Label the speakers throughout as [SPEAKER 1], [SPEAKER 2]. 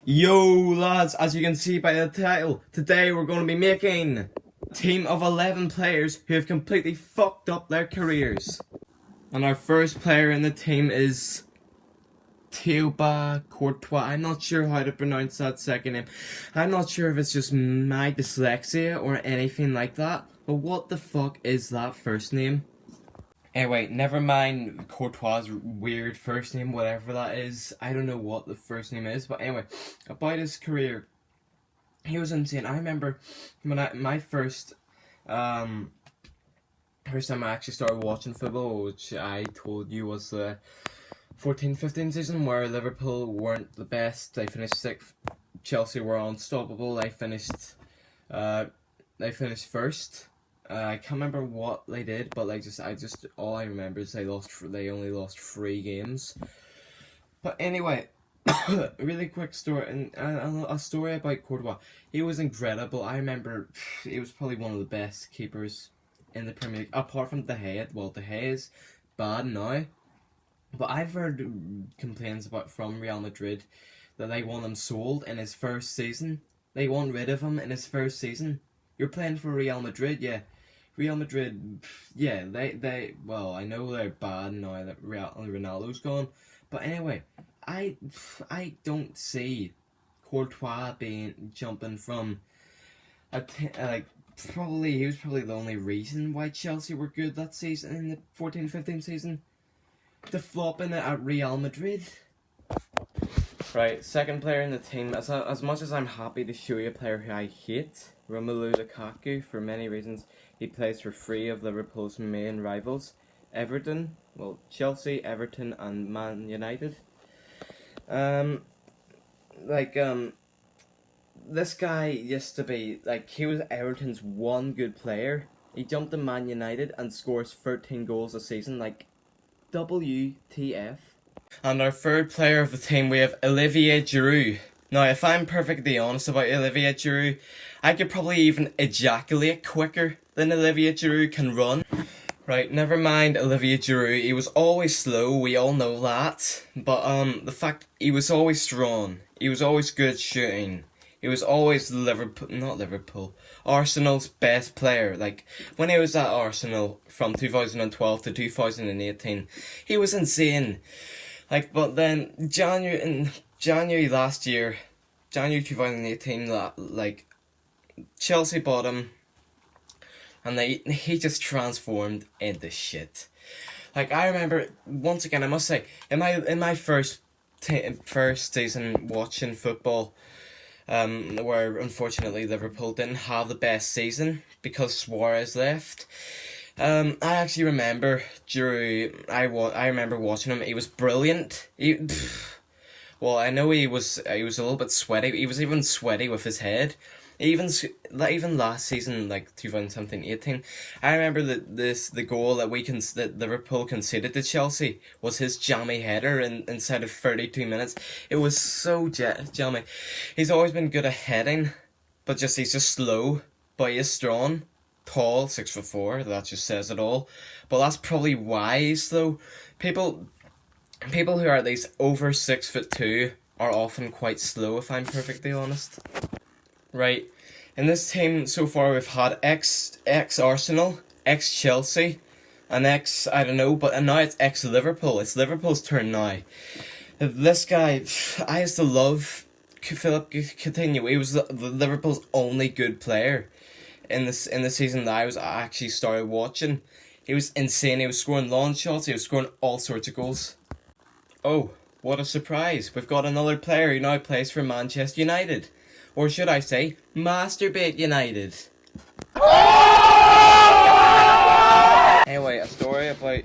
[SPEAKER 1] Yo lads, as you can see by the title, today we're going to be making a team of 11 players who have completely fucked up their careers. And our first player in the team is Thibaut Courtois. I'm not sure how to pronounce that second name. I'm not sure if it's just my dyslexia or anything like that, but what the fuck is that first name? Anyway, never mind Courtois' weird first name, whatever that is. I don't know what the first name is, but anyway, about his career, he was insane. I remember when my first time I actually started watching football, which I told you was the 14-15 season, where Liverpool weren't the best. They finished 6th. Chelsea were unstoppable. They finished first. I can't remember what they did, but all I remember is they only lost 3 games. But anyway, really quick story, and a story about Courtois. He was incredible. I remember he was probably one of the best keepers in the Premier League, apart from De Gea. Well, De Gea is bad now, but I've heard complaints from Real Madrid that they want him sold in his first season. They want rid of him in his first season. You're playing for Real Madrid, yeah. Real Madrid, yeah, well, I know they're bad now that Ronaldo's gone, but anyway, I don't see Courtois jumping from he was probably the only reason why Chelsea were good that season in the 14-15 season, to flopping it at Real Madrid. Right, second player in the team. As much as I'm happy to show you a player who I hate, Romelu Lukaku, for many reasons. He plays for 3 of Liverpool's main rivals, Chelsea, Everton, and Man United. This guy used to be, he was Everton's one good player. He jumped to Man United and scores 13 goals a season, WTF. And our third player of the team, we have Olivier Giroud. Now, if I'm perfectly honest about Olivier Giroud, I could probably even ejaculate quicker than Olivier Giroud can run. Right, never mind Olivier Giroud. He was always slow, we all know that. But the fact he was always strong. He was always good shooting. He was always Arsenal's best player. When he was at Arsenal from 2012 to 2018, he was insane. But then January last year, January 2018, Chelsea bought him, and he just transformed into shit. I remember, once again, I must say, in my first season watching football, where unfortunately Liverpool didn't have the best season because Suarez left. I actually remember I remember watching him. He was brilliant. Well, I know he was a little bit sweaty. He was even sweaty with his head. Even last season, 2017-18, I remember the goal that Liverpool conceded to Chelsea was his jammy header inside of 32 minutes. It was so jammy. He's always been good at heading, but he's just slow. But he is strong, tall, 6'4". That just says it all. But that's probably why he's slow. People who are at least over 6'2" are often quite slow, if I'm perfectly honest. Right, in this team so far we've had ex-Arsenal, ex-Chelsea, and and now it's ex-Liverpool. It's Liverpool's turn now. This guy, I used to love Philippe Coutinho. He was the Liverpool's only good player in the season that I actually started watching. He was insane. He was scoring long shots. He was scoring all sorts of goals. Oh, what a surprise. We've got another player who now plays for Manchester United. Or should I say, Masturbate United. Anyway, a story about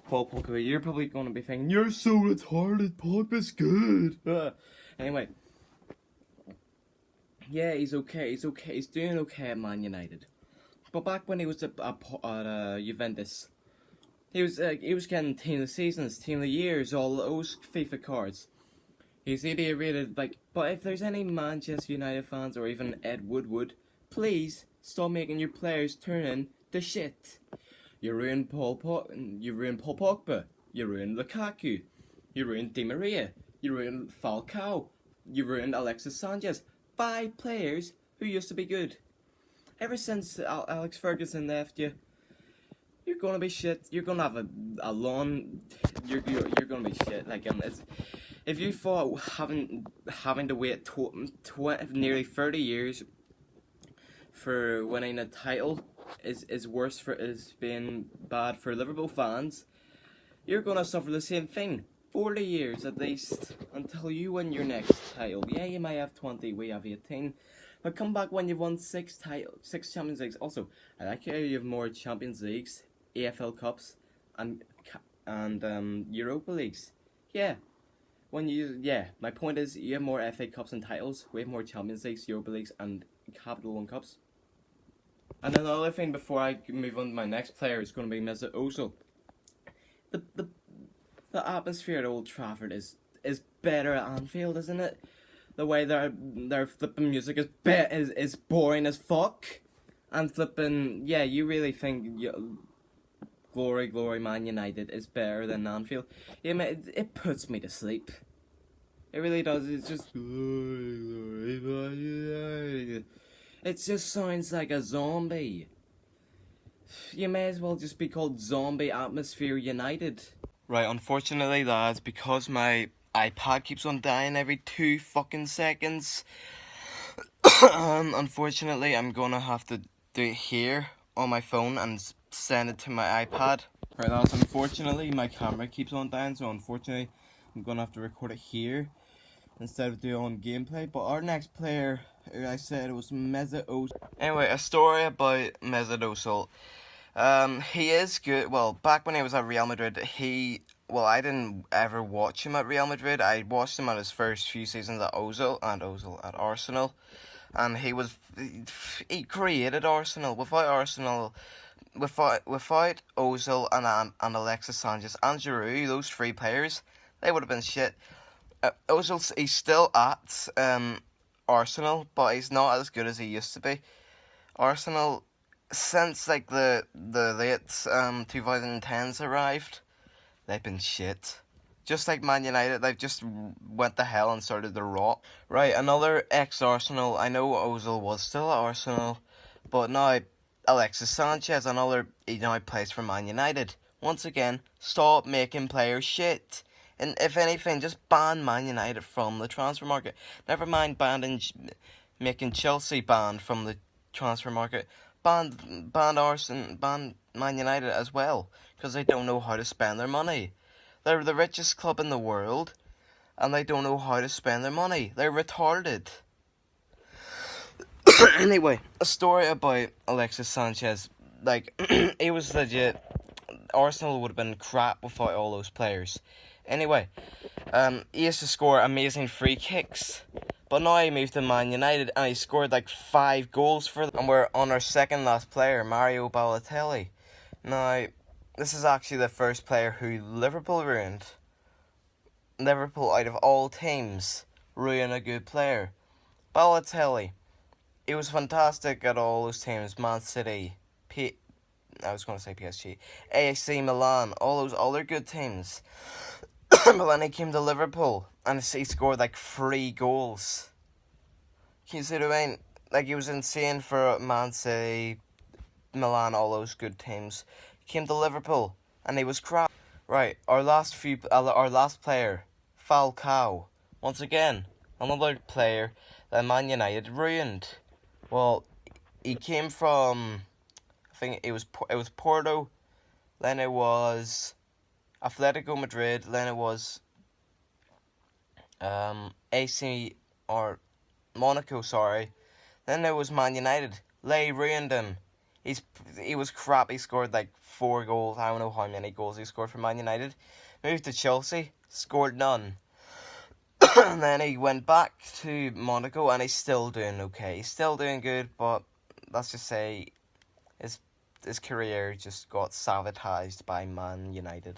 [SPEAKER 1] Paul Pogba. You're probably going to be thinking, you're so retarded, Pogba's good. Anyway. Yeah, he's okay. He's doing okay at Man United. But back when he was at Juventus, he was getting team of the seasons, team of the years, all those FIFA cards. He's idiot rated, but if there's any Manchester United fans or even Ed Woodward, please stop making your players turn into shit. You ruined Paul Pogba, you ruined Lukaku, you ruined Di Maria, you ruined Falcao. you ruined Alexis Sanchez. 5 players who used to be good. Ever since Alex Ferguson left you, you're gonna be shit. You're gonna have a long. You're gonna be shit. Like if you thought having to wait nearly 30 years for winning a title is being bad for Liverpool fans, you're gonna suffer the same thing. 40 years at least until you win your next title. Yeah, you might have 20, we have 18. But come back when you've won 6 Champions Leagues. Also, I like how you have more Champions Leagues, AFL Cups, and Europa Leagues. Yeah. My point is you have more FA Cups and titles. We have more Champions Leagues, Europa Leagues, and Capital One Cups. And another thing before I move on to my next player is going to be Mesut Ozil. The atmosphere at Old Trafford is better at Anfield, isn't it? The way their flipping music is boring as fuck, and flipping you really think glory Man United is better than Anfield? Yeah, it puts me to sleep. It really does. It's just glory Man United. It just sounds like a zombie. You may as well just be called Zombie Atmosphere United. Right, unfortunately, lads, because my iPad keeps on dying every 2 fucking seconds, unfortunately, I'm gonna have to do it here on my phone and send it to my iPad. Right, lads, unfortunately, my camera keeps on dying, so unfortunately, I'm gonna have to record it here instead of doing gameplay. But our next player, who I said, was Mesut Ozil. Anyway, a story about Mesut Ozil. He is good. Well, back when he was at Real Madrid, I didn't ever watch him at Real Madrid. I watched him at his first few seasons at Ozil at Arsenal. And he created Arsenal. Without Ozil and Alexis Sanchez and Giroud, those 3 players, they would have been shit. He's still at Arsenal, but he's not as good as he used to be. Arsenal, since like the late 2010s arrived, they've been shit. Just like Man United, they've just went to hell and started to rot. Right, another ex-Arsenal. I know Ozil was still at Arsenal, but now Alexis Sanchez, he now plays for Man United. Once again, stop making players shit. And if anything, just ban Man United from the transfer market. Never mind making Chelsea banned from the transfer market. Ban Man United as well, because they don't know how to spend their money. They're the richest club in the world, and they don't know how to spend their money. They're retarded. Anyway, a story about Alexis Sanchez. Like, he was legit. Arsenal would have been crap without all those players. Anyway, he used to score amazing free kicks. But now he moved to Man United and he scored like 5 goals for them. And we're on our second last player, Mario Balotelli. Now, this is actually the first player who Liverpool ruined. Liverpool, out of all teams, ruined a good player. Balotelli, he was fantastic at all those teams. Man City, I was going to say PSG, AC Milan, all those other good teams. But then he came to Liverpool and he scored like 3 goals. Can you see what I mean? Like, he was insane for Man City, Milan, all those good teams. He came to Liverpool and he was crap. Right, our last player, Falcao. Once again, another player that Man United ruined. Well, he came from, I think it was Porto, then it was Atletico Madrid, then it was AC or Monaco, sorry. Then there was Man United. They ruined him. He was crap. He scored like 4 goals. I don't know how many goals he scored for Man United. Moved to Chelsea, scored none. And then he went back to Monaco and he's still doing okay. He's still doing good, but let's just say his career just got sabotaged by Man United.